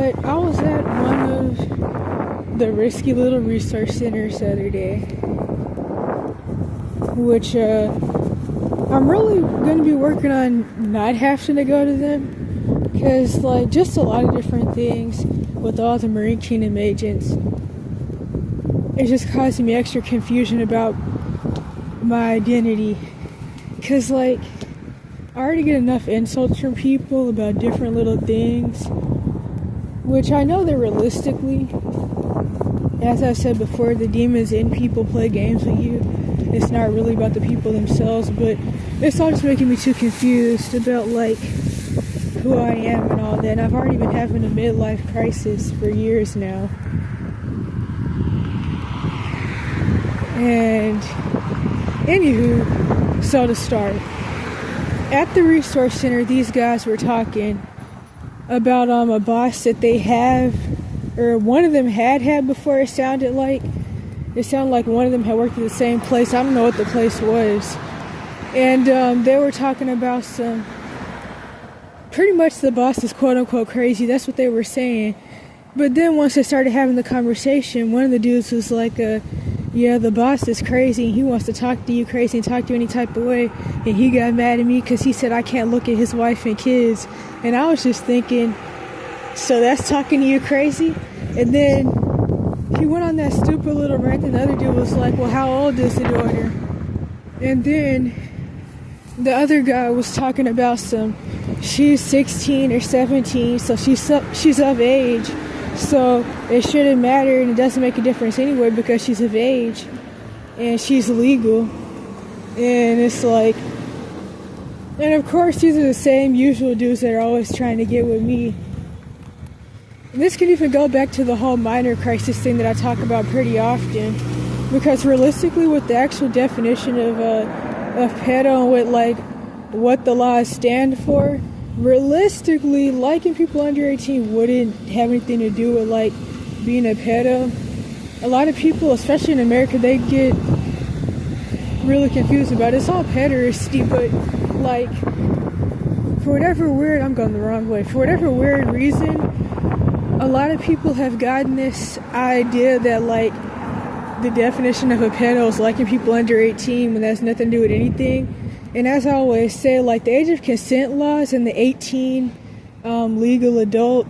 But I was at one of the risky little research centers the other day, which I'm really going to be working on not having to go to them, because like just a lot of different things with all the Marine Kingdom agents, it's just causing me extra confusion about my identity, because like I already get enough insults from people about different little things, which I know that realistically, as I said before, the demons in people play games with you. It's not really about the people themselves, but it's all just making me too confused about like who I am and all that. And I've already been having a midlife crisis for years now. And anywho, so to start, at the resource center, these guys were talking about a boss that they have, or one of them had before. It sounded like one of them had worked at the same place. I don't know what the place was. And they were talking about pretty much the boss is quote unquote crazy. That's what they were saying. But then once they started having the conversation, one of the dudes was like, yeah, the boss is crazy, and he wants to talk to you crazy and talk to you any type of way. And he got mad at me because he said I can't look at his wife and kids. And I was just thinking, so that's talking to you crazy? And then he went on that stupid little rant, and the other dude was like, well, how old is the daughter? And then the other guy was talking about she's 16 or 17, so she's of age. So it shouldn't matter, and it doesn't make a difference anyway because she's of age and she's legal. And it's like, and of course these are the same usual dudes that are always trying to get with me. And this can even go back to the whole minor crisis thing that I talk about pretty often, because realistically, with the actual definition of pedo and with like what the laws stand for, realistically, liking people under 18 wouldn't have anything to do with like being a pedo. A lot of people, especially in America, they get really confused about it. It's all pederasty, but like for whatever weird, I'm going the wrong way. For whatever weird reason, a lot of people have gotten this idea that like the definition of a pedo is liking people under 18 when that has nothing to do with anything. And as I always say, like the age of consent laws and the 18 legal adult,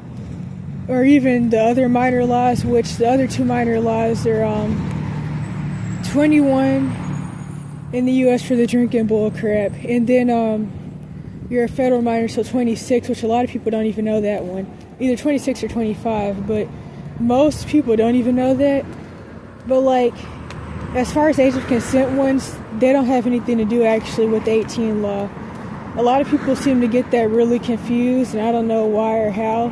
or even the other minor laws, which the other two minor laws are 21 in the U.S. for the drinking bull crap, and then you're a federal minor, so 26, which a lot of people don't even know that one. Either 26 or 25, but most people don't even know that. But like, as far as age of consent ones, they don't have anything to do actually with the 18 law. A lot of people seem to get that really confused, and I don't know why or how.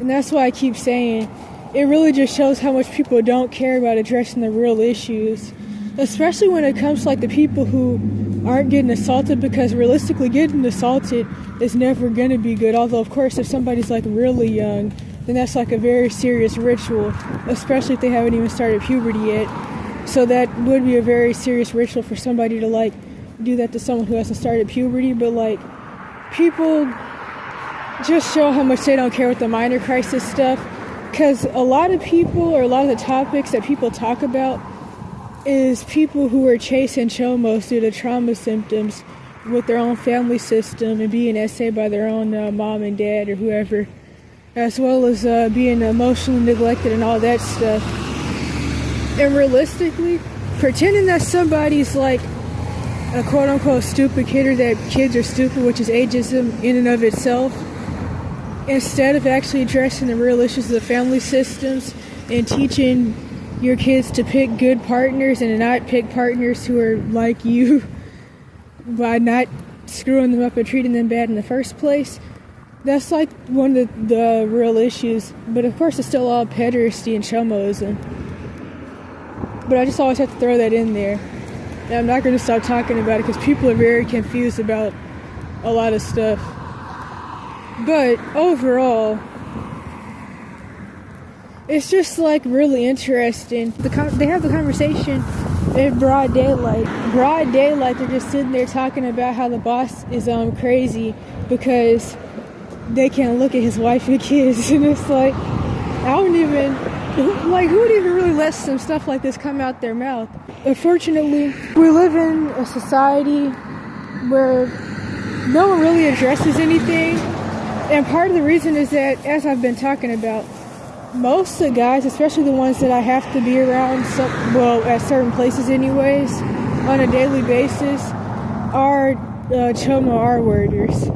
And that's why I keep saying, it really just shows how much people don't care about addressing the real issues, especially when it comes to like the people who aren't getting assaulted, because realistically getting assaulted is never going to be good. Although of course if somebody's like really young, then that's like a very serious ritual, especially if they haven't even started puberty yet. So that would be a very serious ritual for somebody to like do that to someone who hasn't started puberty. But like, people just show how much they don't care with the minor crisis stuff, because a lot of people, or a lot of the topics that people talk about, is people who are chasing chomos due to trauma symptoms with their own family system and being essayed by their own mom and dad or whoever, as well as being emotionally neglected and all that stuff. And realistically, pretending that somebody's like a quote-unquote stupid kid, or that kids are stupid, which is ageism in and of itself, instead of actually addressing the real issues of the family systems and teaching your kids to pick good partners and not pick partners who are like you by not screwing them up and treating them bad in the first place. That's like one of the real issues. But of course it's still all pederasty and chomoism. But I just always have to throw that in there. And I'm not going to stop talking about it because people are very confused about a lot of stuff. But overall, it's just like really interesting. They have the conversation in broad daylight. Broad daylight, they're just sitting there talking about how the boss is crazy because they can't look at his wife and kids. And it's like, I don't even, like, who would even really let some stuff like this come out their mouth? Unfortunately, we live in a society where no one really addresses anything. And part of the reason is that, as I've been talking about, most of the guys, especially the ones that I have to be around, at certain places anyways, on a daily basis, are chomo R-worders.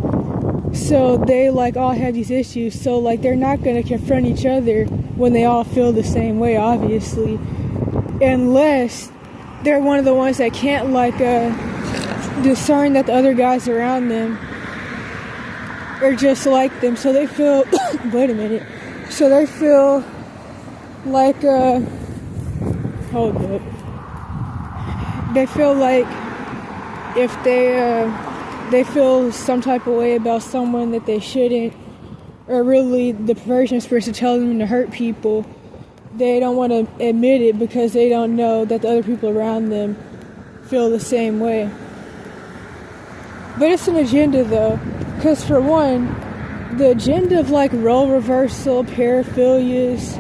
So they like all have these issues. So like they're not going to confront each other when they all feel the same way, obviously, unless they're one of the ones that can't like discern that the other guys around them are just like them. So they feel wait a minute. So they feel like hold up. They feel like if they feel some type of way about someone that they shouldn't, or really the perversion spirits are telling them to hurt people, they don't want to admit it because they don't know that the other people around them feel the same way. But it's an agenda though, because for one, the agenda of like role reversal, paraphilias,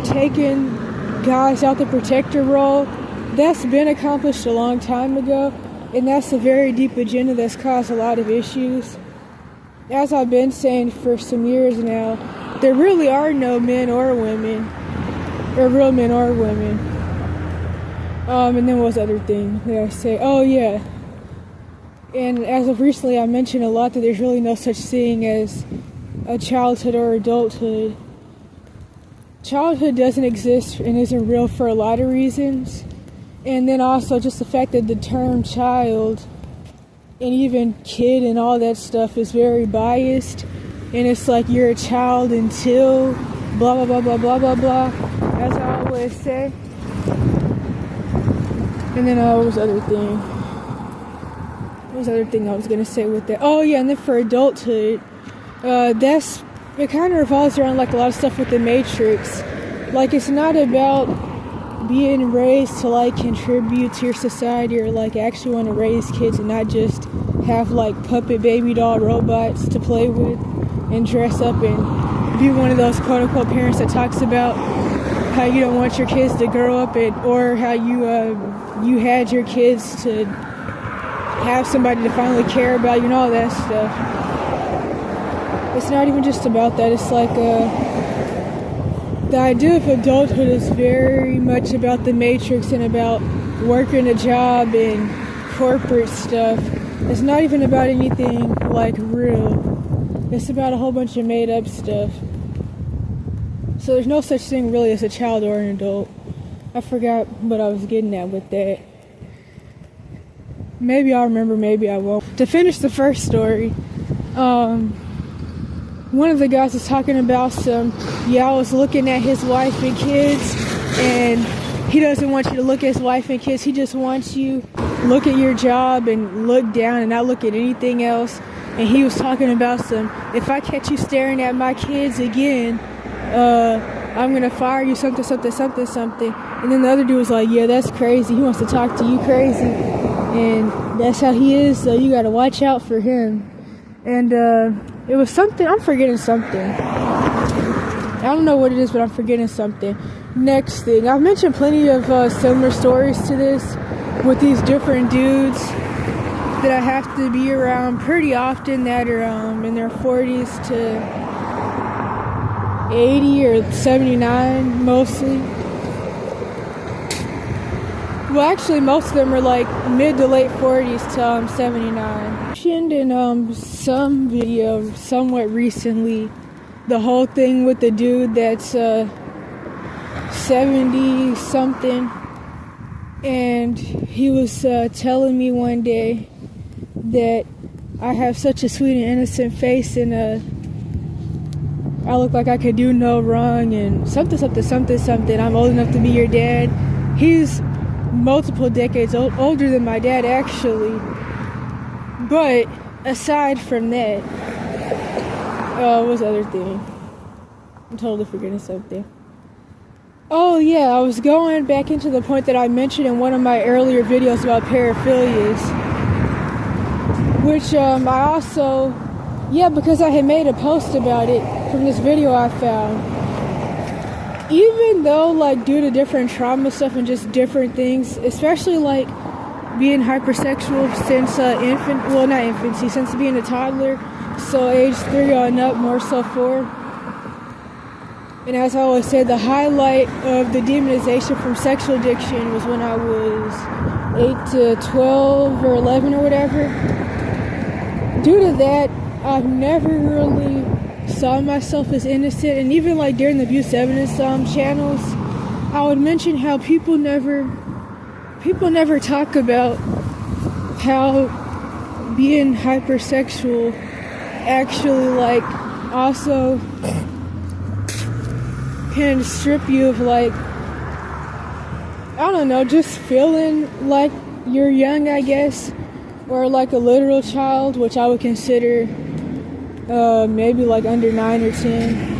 taking guys out the protector role, that's been accomplished a long time ago, and that's a very deep agenda that's caused a lot of issues. As I've been saying for some years now, there really are no men or women, or real men or women. And then what was the other thing that I say? Oh yeah. And as of recently, I mentioned a lot that there's really no such thing as a childhood or adulthood. Childhood doesn't exist and isn't real for a lot of reasons. And then also just the fact that the term child and even kid and all that stuff is very biased. And it's like you're a child until blah, blah, blah, blah, blah, blah, blah. As I always say. And then what was the other thing? What was the other thing I was going to say with that? Oh yeah, and then for adulthood, it kind of revolves around like a lot of stuff with the Matrix. Like it's not about being raised to like contribute to your society or like actually want to raise kids and not just have like puppet baby doll robots to play with and dress up and be one of those quote unquote parents that talks about how you don't want your kids to grow up or how you had your kids to have somebody to finally care about you and all that stuff. It's not even just about that. It's like the idea of adulthood is very much about the Matrix and about working a job and corporate stuff. It's not even about anything like real. It's about a whole bunch of made up stuff. So there's no such thing really as a child or an adult. I forgot what I was getting at with that. Maybe I'll remember, maybe I won't. To finish the first story, one of the guys was talking about I was looking at his wife and kids, and he doesn't want you to look at his wife and kids. He just wants you to look at your job and look down and not look at anything else. And he was talking about if I catch you staring at my kids again, I'm going to fire you, something. And then the other dude was like, yeah, that's crazy. He wants to talk to you crazy. And that's how he is, so you got to watch out for him. And it was something, I'm forgetting something. I don't know what it is, but I'm forgetting something. Next thing, I've mentioned plenty of similar stories to this with these different dudes that I have to be around pretty often that are in their 40s to 80 or 79 mostly. Well, actually, most of them are like mid to late 40s to 79. I mentioned in some video somewhat recently the whole thing with the dude that's 70 something, and he was telling me one day that I have such a sweet and innocent face and I look like I could do no wrong and something. I'm old enough to be your dad. He's multiple decades older than my dad, actually. But aside from that, what was the other thing? I'm totally forgetting something. Oh yeah, I was going back into the point that I mentioned in one of my earlier videos about paraphilias, which I also Yeah, because I had made a post about it from this video I found. Even though, like, due to different trauma stuff and just different things, especially, like, being hypersexual since not infancy, since being a toddler, so age 3 on up, more so 4. And as I always say, the highlight of the demonization from sexual addiction was when I was 8 to 12 or 11 or whatever. Due to that, I've never really saw myself as innocent, and even like during the abuse evidence channels, I would mention how people never talk about how being hypersexual actually like also can strip you of like, I don't know, just feeling like you're young, I guess, or like a literal child, which I would consider maybe like under 9 or 10.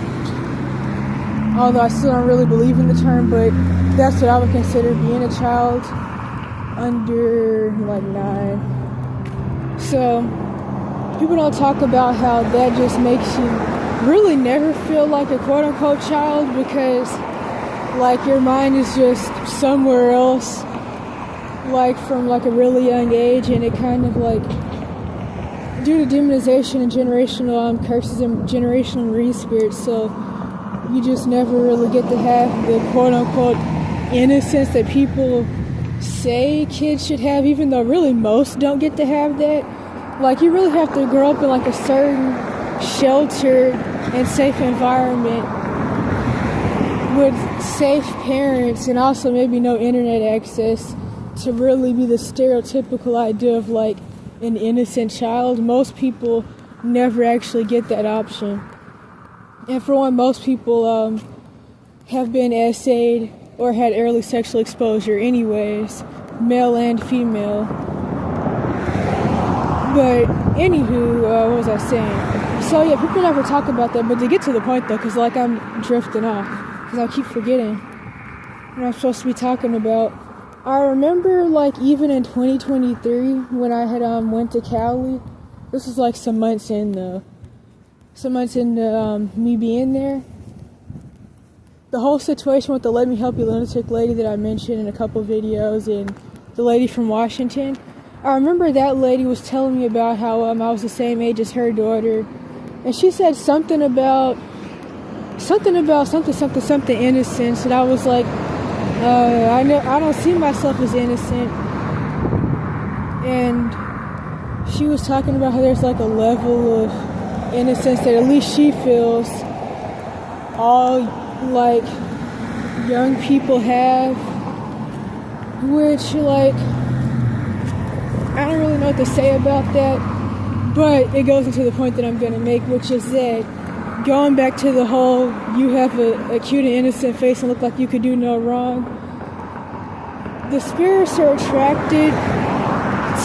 Although I still don't really believe in the term, but that's what I would consider being a child under like 9. So people don't talk about how that just makes you really never feel like a quote-unquote child, because like your mind is just somewhere else, like from like a really young age, and it kind of like, due to demonization and generational curses and generational marine spirits, so you just never really get to have the quote-unquote innocence that people say kids should have, even though really most don't get to have that. Like, you really have to grow up in like a certain sheltered and safe environment with safe parents and also maybe no internet access to really be the stereotypical idea of like an innocent child. Most people never actually get that option. And for one, most people have been essayed or had early sexual exposure anyways, male and female. But anywho, what was I saying? So yeah, people never talk about that, but to get to the point though, because like I'm drifting off, because I keep forgetting what I'm supposed to be talking about. I remember like even in 2023 when I had went to Cali, this was like some months into me being there. The whole situation with the Let Me Help You lunatic lady that I mentioned in a couple videos, and the lady from Washington, I remember that lady was telling me about how I was the same age as her daughter, and she said something about something innocence, and I was like, I don't see myself as innocent. And she was talking about how there's like a level of innocence that at least she feels all like young people have, which like I don't really know what to say about that, but it goes into the point that I'm going to make, which is that going back to the whole you have a cute and innocent face and look like you could do no wrong, the spirits are attracted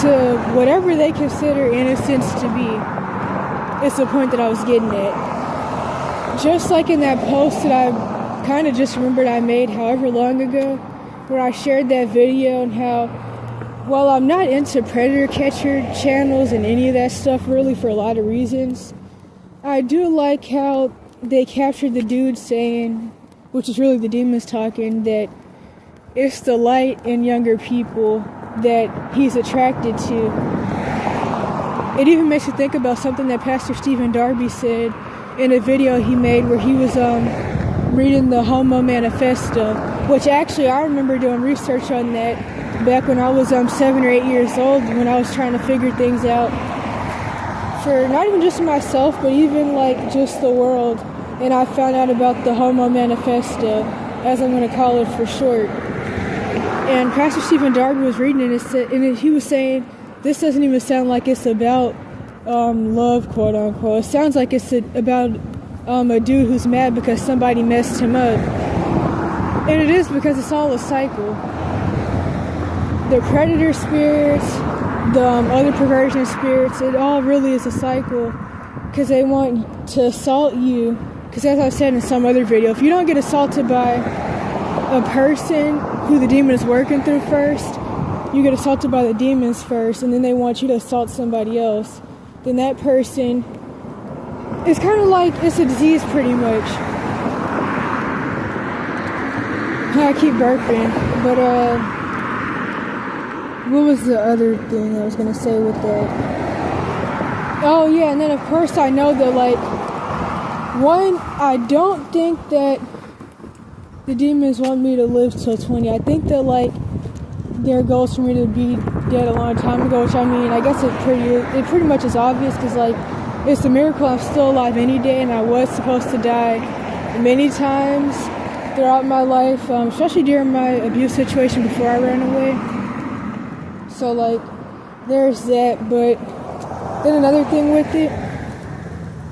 to whatever they consider innocence to be. It's the point that I was getting at. Just like in that post that I kind of just remembered I made however long ago, where I shared that video, and how while I'm not into predator catcher channels and any of that stuff really for a lot of reasons, I do like how they captured the dude saying, which is really the demons talking, that it's the light in younger people that he's attracted to. It even makes you think about something that Pastor Stephen Darby said in a video he made where he was reading the Homo Manifesto, which actually I remember doing research on that back when I was 7 or 8 years old, when I was trying to figure things out for not even just myself, but even like just the world. And I found out about the Homo Manifesto, as I'm going to call it for short. And Pastor Stephen Darby was reading it, and he was saying, this doesn't even sound like it's about love, quote unquote. It sounds like it's about a dude who's mad because somebody messed him up. And it is, because it's all a cycle. The predator spirits, the other perversion spirits, it all really is a cycle, because they want to assault you. Because as I said in some other video, if you don't get assaulted by a person who the demon is working through first, you get assaulted by the demons first, and then they want you to assault somebody else. Then that person it's kind of like it's a disease pretty much. I keep burping, but what was the other thing I was gonna say with that? Oh yeah, and then of course I know that like one, I don't think that the demons want me to live till 20. I think that like their goal is for me to be dead a long time ago, which I mean I guess it pretty much is obvious because like it's a miracle I'm still alive any day, and I was supposed to die many times throughout my life, especially during my abuse situation before I ran away. So like there's that. But then another thing with it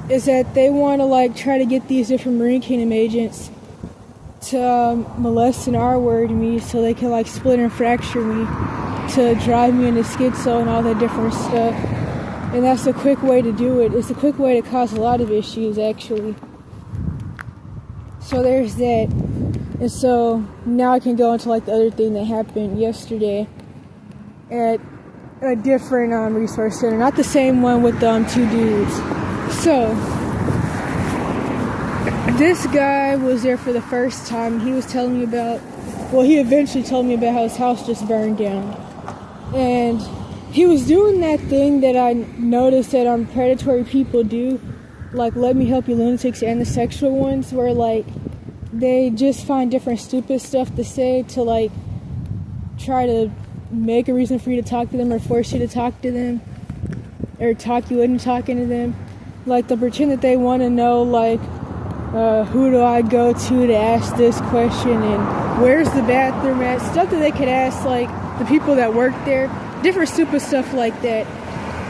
is that they want to like try to get these different Marine Kingdom agents to molest and R-word me so they can like split and fracture me to drive me into schizo and all that different stuff. And that's a quick way to do it. It's a quick way to cause a lot of issues actually. So there's that. And so now I can go into like the other thing that happened yesterday at a different resource center, not the same one with two dudes. So this guy was there for the first time. He was telling me about, well, he eventually told me about how his house just burned down. And he was doing that thing that I noticed that predatory people do, like Let Me Help You lunatics and the sexual ones, where like they just find different stupid stuff to say to like try to make a reason for you to talk to them or force you to talk to them or talk you into talking to them. Like they'll pretend that they want to know like who do I go to ask this question and where's the bathroom at, stuff that they could ask like the people that work there, different stupid stuff like that.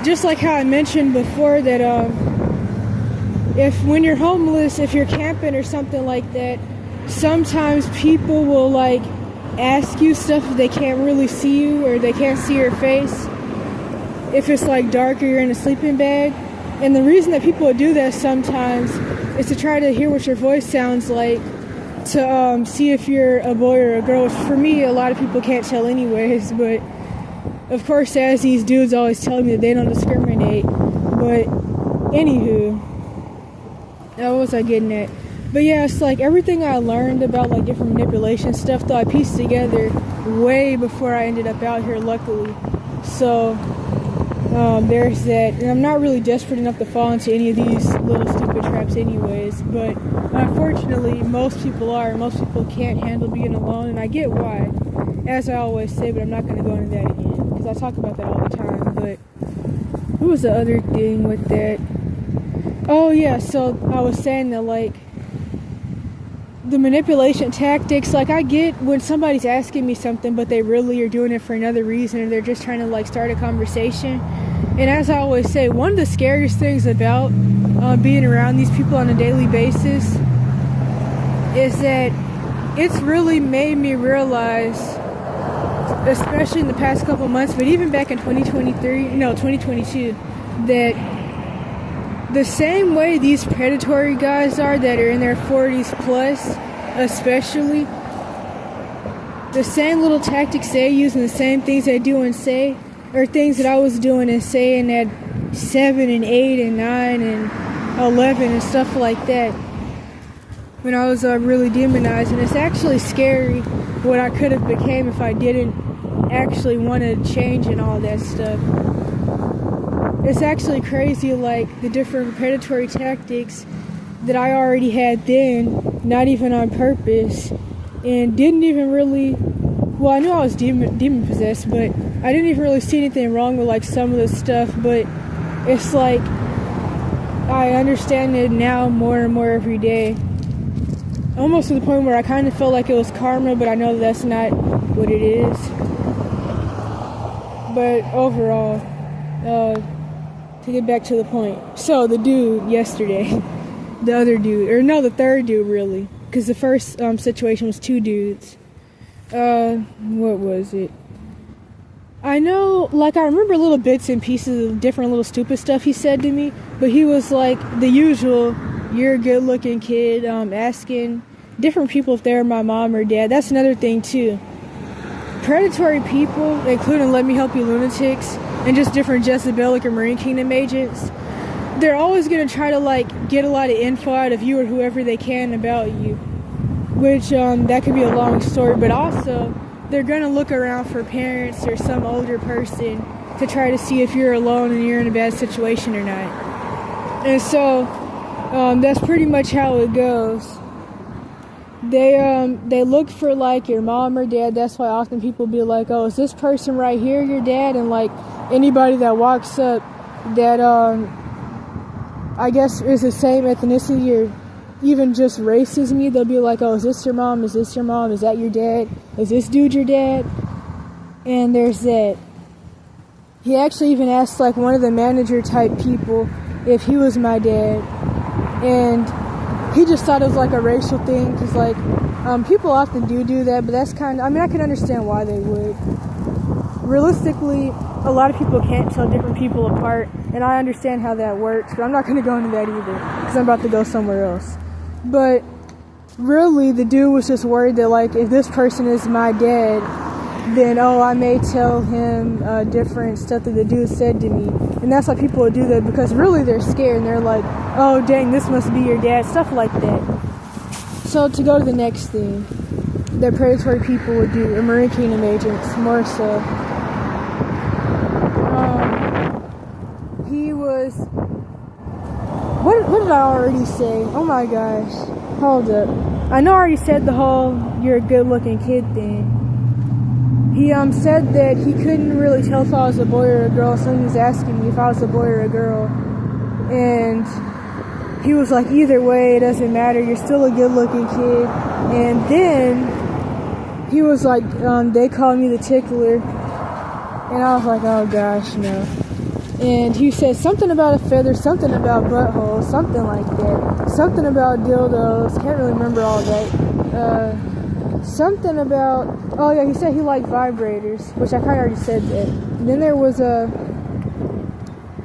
Just like how I mentioned before that if when you're homeless, if you're camping or something like that, sometimes people will like ask you stuff if they can't really see you or they can't see your face, if it's like dark or you're in a sleeping bag. And the reason that people would do that sometimes is to try to hear what your voice sounds like, to see if you're a boy or a girl, which for me a lot of people can't tell anyways. But of course, as these dudes always tell me that they don't discriminate. But anywho, what was I getting at? But yeah, it's like everything I learned about like different manipulation stuff, though, I pieced together way before I ended up out here, luckily. So there's that. And I'm not really desperate enough to fall into any of these little stupid traps anyways. But unfortunately, most people are. Most people can't handle being alone, and I get why, as I always say, but I'm not going to go into that again because I talk about that all the time. But what was the other thing with that? Oh yeah, so I was saying that like the manipulation tactics, like I get when somebody's asking me something but they really are doing it for another reason, or they're just trying to like start a conversation. And as I always say, one of the scariest things about being around these people on a daily basis is that it's really made me realize, especially in the past couple months, but even back in 2022, that the same way these predatory guys are that are in their 40s plus, especially, the same little tactics they use and the same things they do and say are things that I was doing and saying at 7 and 8 and 9 and 11 and stuff like that when I was really demonized. And it's actually scary what I could have became if I didn't actually want to change and all that stuff. It's actually crazy, like the different predatory tactics that I already had then, not even on purpose, and didn't even really, well, I knew I was demon possessed, but I didn't even really see anything wrong with like some of the stuff. But it's like I understand it now more and more every day, almost to the point where I kind of felt like it was karma, but I know that's not what it is. But overall, to get back to the point, so the dude yesterday, the other dude, or no, the third dude really, because the first situation was two dudes. What was it? I know, like, I remember little bits and pieces of different little stupid stuff he said to me, but he was like the usual, you're a good looking kid, asking different people if they're my mom or dad. That's another thing too. Predatory people, including Let Me Help You lunatics, and just different Jezebelic or Marine Kingdom agents, they're always going to try to like get a lot of info out of you or whoever they can about you, which that could be a long story, but also they're going to look around for parents or some older person to try to see if you're alone and you're in a bad situation or not. And so that's pretty much how it goes. They look for like your mom or dad. That's why often people be like, oh, is this person right here your dad? And like anybody that walks up that I guess is the same ethnicity or even just race as me, they'll be like, oh, is this your mom? Is this your mom? Is that your dad? Is this dude your dad? And there's that. He actually even asked like one of the manager type people if he was my dad, and he just thought it was like a racial thing, because like people often do that, but that's kind of, I mean, I can understand why they would. Realistically, a lot of people can't tell different people apart, and I understand how that works, but I'm not going to go into that either, because I'm about to go somewhere else. But really, the dude was just worried that like, if this person is my dad, then I may tell him different stuff that the dude said to me. And that's why people would do that, because really they're scared and they're like, oh dang, this must be your dad, stuff like that. So to go to the next thing that predatory people would do, or Marine Kingdom agents more so, he was, what did I already say? Oh my gosh, hold up. I know I already said the whole you're a good looking kid thing. He said that he couldn't really tell if I was a boy or a girl, so he was asking me if I was a boy or a girl. And he was like, either way, it doesn't matter, you're still a good looking kid. And then he was like, they called me the tickler. And I was like, oh gosh, no. And he said something about a feather, something about buttholes, something like that. Something about dildos, can't really remember all that. Something about, oh yeah, he said he liked vibrators, which I kind of already said that. And then there was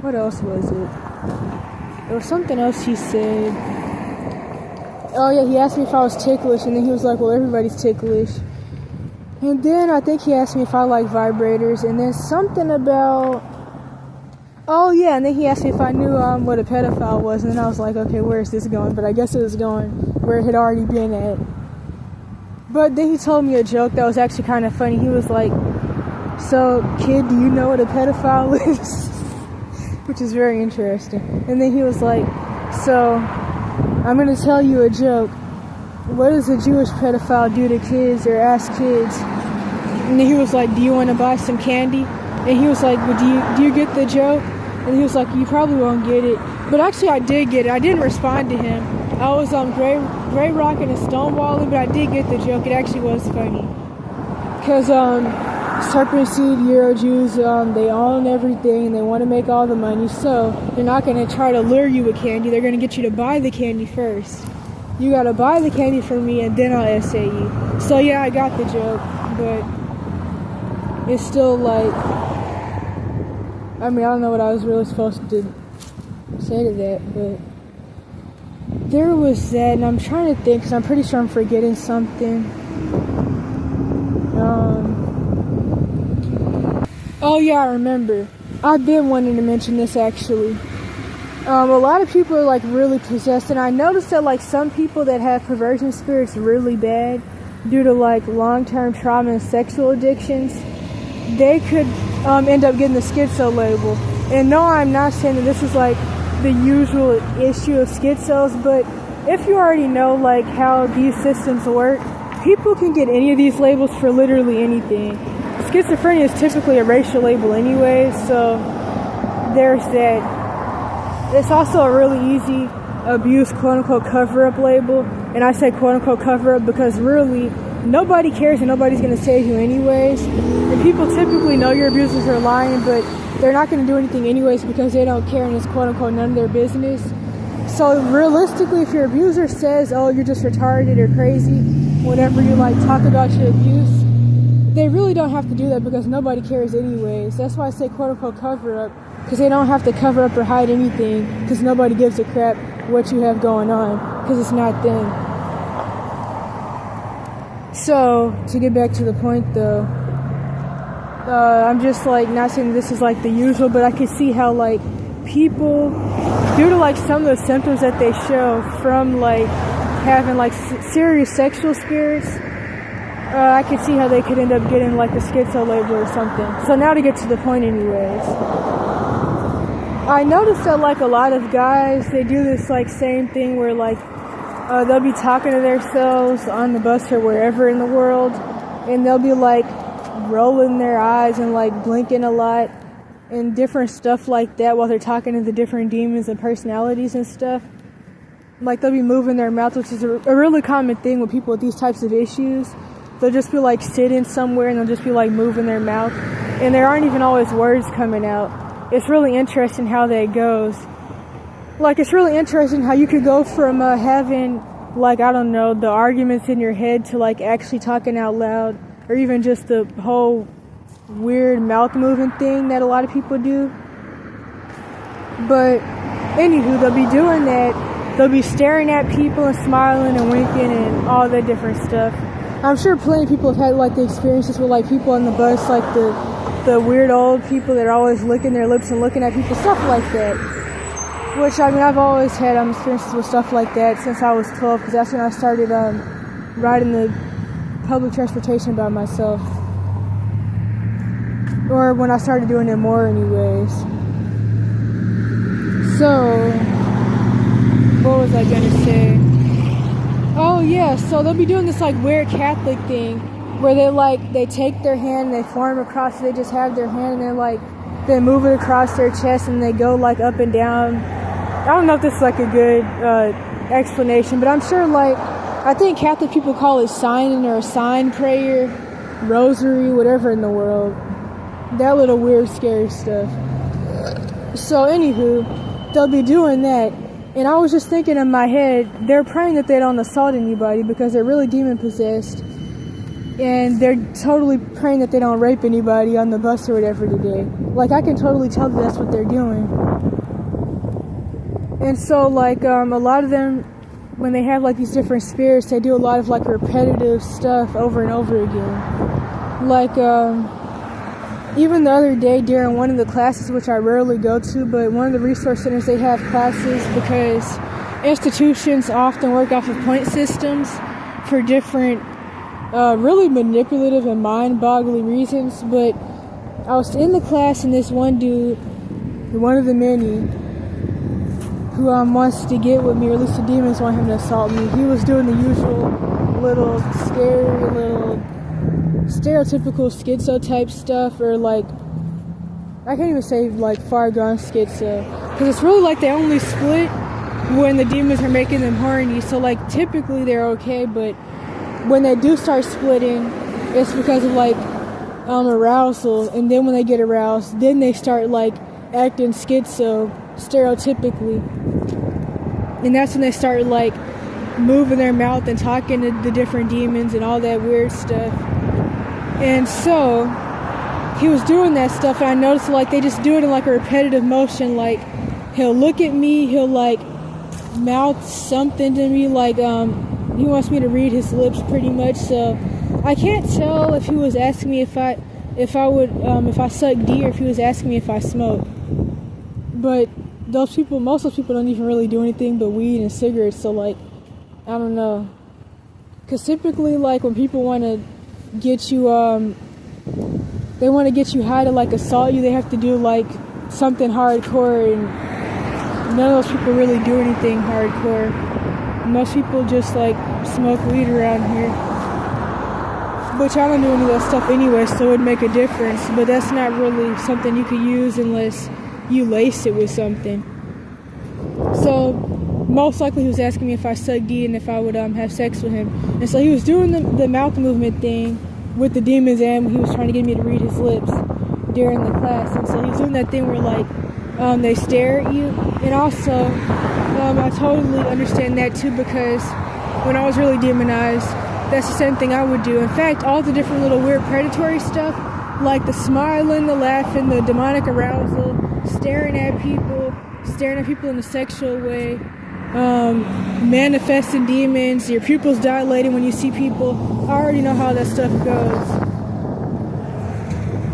what else was it? There was something else he said. Oh yeah, he asked me if I was ticklish, and then he was like, well, everybody's ticklish. And then I think he asked me if I like vibrators, and then something about, oh yeah, and then he asked me if I knew what a pedophile was, and then I was like, okay, where is this going? But I guess it was going where it had already been at. But then he told me a joke that was actually kind of funny. He was like, so kid, do you know what a pedophile is? Which is very interesting. And then he was like, so I'm going to tell you a joke. What does a Jewish pedophile do to kids or ask kids? And then he was like, do you want to buy some candy? And he was like, well, do you get the joke? And he was like, you probably won't get it. But actually I did get it. I didn't respond to him. I was on Gray Rock and Stonewalling, but I did get the joke. It actually was funny. Because Serpent Seed, Euro Jews, they own everything and they want to make all the money. So they're not going to try to lure you with candy. They're going to get you to buy the candy first. You got to buy the candy from me and then I'll essay you. So yeah, I got the joke, but it's still like, I mean, I don't know what I was really supposed to say to that, but there was that, and I'm trying to think, because I'm pretty sure I'm forgetting something. Oh yeah, I remember. I've been wanting to mention this actually. A lot of people are like really possessed, and I noticed that like some people that have perversion spirits really bad due to like long-term trauma and sexual addictions, they could end up getting the schizo label. And no, I'm not saying that this is like the usual issue of schizos, but if you already know like how these systems work, people can get any of these labels for literally anything. Schizophrenia is typically a racial label anyway, so there's that. It's also a really easy abuse quote-unquote cover-up label, and I say quote-unquote cover-up because really nobody cares and nobody's going to save you anyways. And people typically know your abusers are lying, but they're not going to do anything anyways because they don't care and it's quote-unquote none of their business. So realistically, if your abuser says, oh, you're just retarded or crazy, whenever you like talk about your abuse, they really don't have to do that because nobody cares anyways. That's why I say quote-unquote cover-up, because they don't have to cover up or hide anything because nobody gives a crap what you have going on because it's not them. So, to get back to the point though, I'm just like not saying this is like the usual, but I can see how like people due to like some of the symptoms that they show from like having like serious sexual spirits, I could see how they could end up getting like the schizo label or something. So now to get to the point anyways, I noticed that like a lot of guys, they do this like same thing where like they'll be talking to themselves on the bus or wherever in the world, and they'll be like rolling their eyes and like blinking a lot and different stuff like that while they're talking to the different demons and personalities and stuff. Like they'll be moving their mouth, which is a really common thing with people with these types of issues. They'll just be like sitting somewhere and they'll just be like moving their mouth, and there aren't even always words coming out. It's really interesting how that goes. Like it's really interesting how you could go from having like, I don't know, the arguments in your head to like actually talking out loud, or even just the whole weird mouth moving thing that a lot of people do. But anywho, they'll be doing that. They'll be staring at people and smiling and winking and all that different stuff. I'm sure plenty of people have had like the experiences with like people on the bus, like the weird old people that are always licking their lips and looking at people, stuff like that. Which, I mean, I've always had experiences with stuff like that since I was 12, because that's when I started riding the public transportation by myself. Or when I started doing it more anyways. So, what was I gonna say? Oh yeah, so they'll be doing this like weird Catholic thing where they take their hand and they form a cross, they just have their hand and they move it across their chest and they go like up and down. I don't know if this is like a good explanation, but I'm sure I think Catholic people call it signing or a sign prayer, rosary, whatever in the world. That little weird scary stuff. So anywho, they'll be doing that. And I was just thinking in my head, they're praying that they don't assault anybody because they're really demon-possessed. And they're totally praying that they don't rape anybody on the bus or whatever today. Like, I can totally tell that that's what they're doing. And so, a lot of them, when they have, these different spirits, they do a lot of, repetitive stuff over and over again. Even the other day during one of the classes, which I rarely go to, but one of the resource centers, they have classes because institutions often work off of point systems for different, really manipulative and mind-boggling reasons. But I was in the class and this one dude, one of the many, who wants to get with me, or at least the demons want him to assault me, he was doing the usual little scary little stereotypical schizo type stuff, or I can't even say far gone schizo, because it's really they only split when the demons are making them horny. So typically they're okay, but when they do start splitting, it's because of arousal, and then when they get aroused, then they start acting schizo stereotypically, and that's when they start moving their mouth and talking to the different demons and all that weird stuff. And so he was doing that stuff, and I noticed they just do it in a repetitive motion. He'll look at me, he'll mouth something to me, he wants me to read his lips pretty much. So I can't tell if he was asking me if I suck D, or if he was asking me if I smoke. But most of those people don't even really do anything but weed and cigarettes. So I don't know, because typically when people want to get you they want to get you high to assault you, they have to do something hardcore, and none of those people really do anything hardcore. Most people just smoke weed around here, which I don't do any of that stuff anyway, so it would make a difference, but that's not really something you could use unless you lace it with something. So most likely he was asking me if I sucked D and if I would have sex with him. And so he was doing the mouth movement thing with the demons, and he was trying to get me to read his lips during the class. And so he was doing that thing where they stare at you. And also I totally understand that too, because when I was really demonized, that's the same thing I would do. In fact, all the different little weird predatory stuff, like the smiling, the laughing, the demonic arousal, staring at people in a sexual way, manifesting demons, your pupils dilating when you see people. I already know how that stuff goes.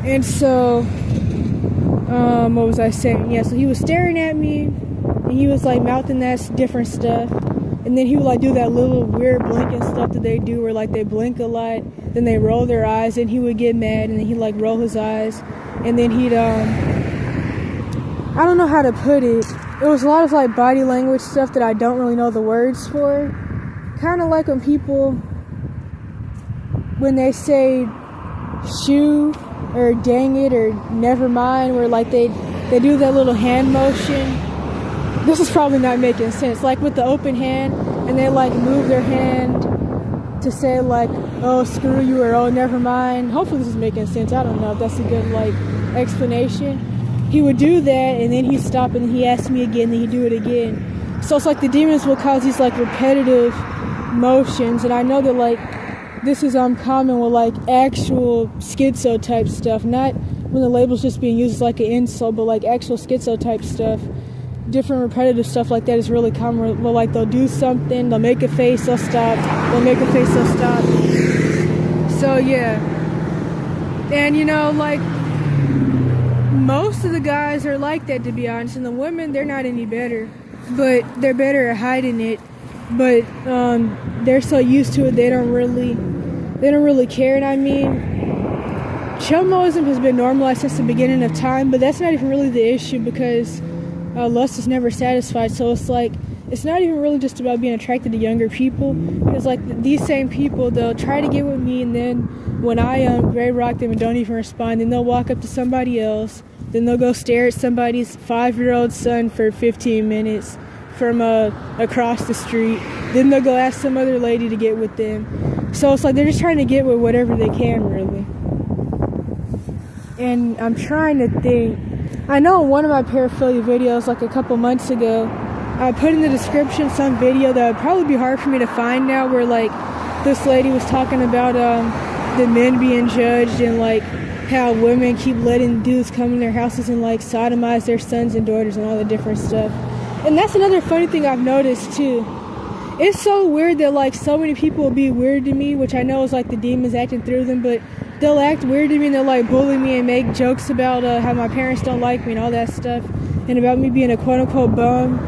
And so, what was I saying? Yeah, so he was staring at me, and he was like mouthing that different stuff. And then he would like do that little weird blinking stuff that they do where like they blink a lot, then they roll their eyes, and he would get mad, and then he'd like roll his eyes, and then he'd I don't know how to put it. It was a lot of like body language stuff that I don't really know the words for. Kind of like when people, when they say shoo or dang it or never mind, where like they do that little hand motion. This is probably not making sense. Like with the open hand, and they like move their hand to say like, oh, screw you, or oh, never mind. Hopefully this is making sense. I don't know if that's a good like explanation. He would do that, and then he'd stop, and he asked me again, then he'd do it again. So it's like the demons will cause these like repetitive motions, and I know that like this is common with like actual schizo type stuff, not when the label's just being used as like an insult, but like actual schizo type stuff. Different repetitive stuff like that is really common. Well, like they'll do something, they'll make a face, they'll stop, they'll make a face, they'll stop. So yeah, and you know, like most of the guys are like that, to be honest, and the women, they're not any better, but they're better at hiding it. But they're so used to it, they don't really care. And I mean, chomoism has been normalized since the beginning of time, but that's not even really the issue, because lust is never satisfied. So it's like, it's not even really just about being attracted to younger people, because like these same people, they'll try to get with me, and then when I grey rock them and don't even respond, then they'll walk up to somebody else, then they'll go stare at somebody's 5-year-old son for 15 minutes from across the street, then they'll go ask some other lady to get with them. So it's like they're just trying to get with whatever they can, really. And I'm trying to think, I know in one of my paraphilia videos like a couple months ago, I put in the description some video that would probably be hard for me to find now, where like this lady was talking about the men being judged, and like how women keep letting dudes come in their houses and like sodomize their sons and daughters and all the different stuff. And that's another funny thing I've noticed too. It's so weird that like so many people will be weird to me, which I know is like the demons acting through them, but they'll act weird to me and they'll like bully me and make jokes about how my parents don't like me and all that stuff, and about me being a quote-unquote bum,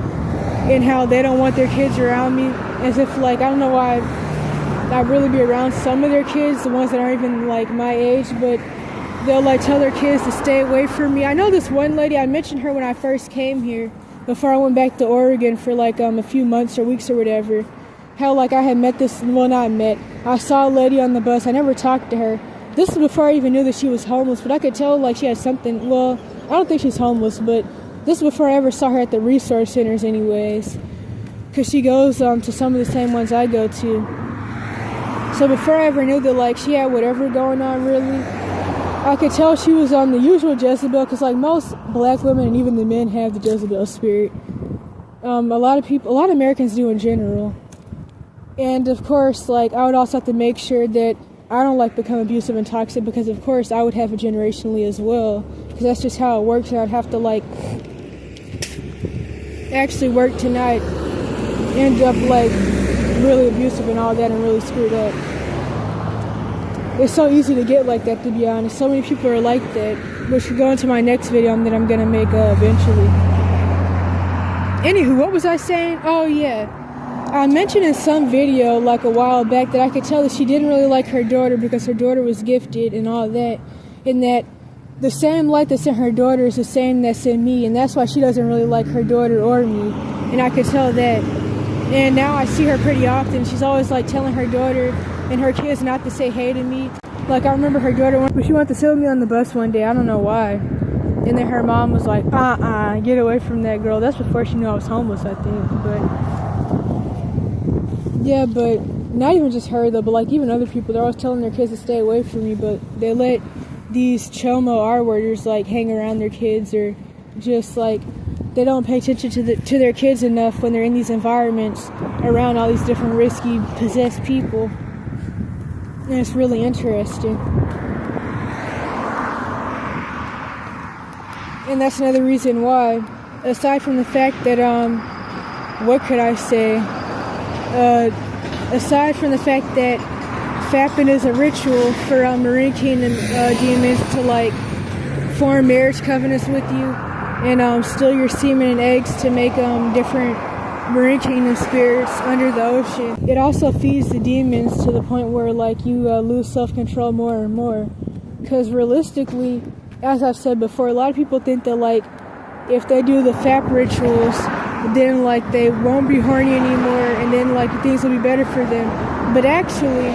and how they don't want their kids around me, as if like, I don't know why I'd really be around some of their kids, the ones that aren't even like my age, but they'll like tell their kids to stay away from me. I know this one lady, I mentioned her when I first came here, before I went back to Oregon for like a few months or weeks or whatever, how like I had met this, well not met, I saw a lady on the bus, I never talked to her. This was before I even knew that she was homeless, but I could tell like she had something, well, I don't think she's homeless, but this was before I ever saw her at the resource centers anyways, because she goes to some of the same ones I go to. So before I ever knew that like she had whatever going on really, I could tell she was on the usual Jezebel, because like most black women and even the men have the Jezebel spirit. A lot of Americans do in general. And of course, like I would also have to make sure that I don't like become abusive and toxic, because of course I would have it generationally as well, because that's just how it works, and I'd have to like actually work to not end up like really abusive and all that and really screwed up. It's so easy to get like that, to be honest. So many people are like that, which could go into my next video that I'm gonna make eventually. Anywho, what was I saying? Oh yeah, I mentioned in some video like a while back that I could tell that she didn't really like her daughter, because her daughter was gifted and all that, and that the same light that's in her daughter is the same that's in me, and that's why she doesn't really like her daughter or me, and I could tell that. And now I see her pretty often. She's always like telling her daughter and her kids not to say hey to me. Like I remember her daughter, she wanted to sit with me on the bus one day, I don't know why, and then her mom was like, get away from that girl. That's before she knew I was homeless, I think. But yeah, but not even just her though, but like even other people, they're always telling their kids to stay away from me, but they let these chomo R-worders like hang around their kids, or just like they don't pay attention to their kids enough when they're in these environments around all these different risky possessed people. And it's really interesting. And that's another reason why, aside from the fact that what could I say, aside from the fact that fapping is a ritual for Marine Kingdom demons to like form marriage covenants with you, and steal your semen and eggs to make different marine kingdom spirits under the ocean. It also feeds the demons to the point where like you lose self-control more and more. Because realistically, as I've said before, a lot of people think that like if they do the FAP rituals, then like they won't be horny anymore, and then like things will be better for them. But actually,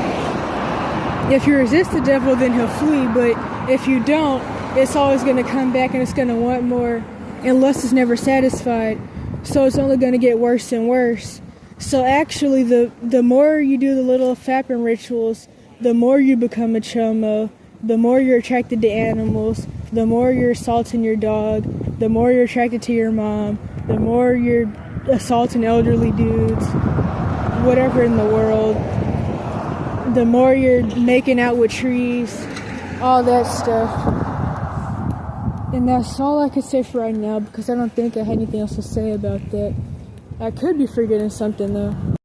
if you resist the devil, then he'll flee. But if you don't, it's always going to come back and it's going to want more, and lust is never satisfied. So it's only going to get worse and worse. So actually, the more you do the little fapping rituals, the more you become a chomo, the more you're attracted to animals, the more you're assaulting your dog, the more you're attracted to your mom, the more you're assaulting elderly dudes, whatever in the world, the more you're making out with trees, all that stuff. And that's all I could say for right now, because I don't think I had anything else to say about that. I could be forgetting something though.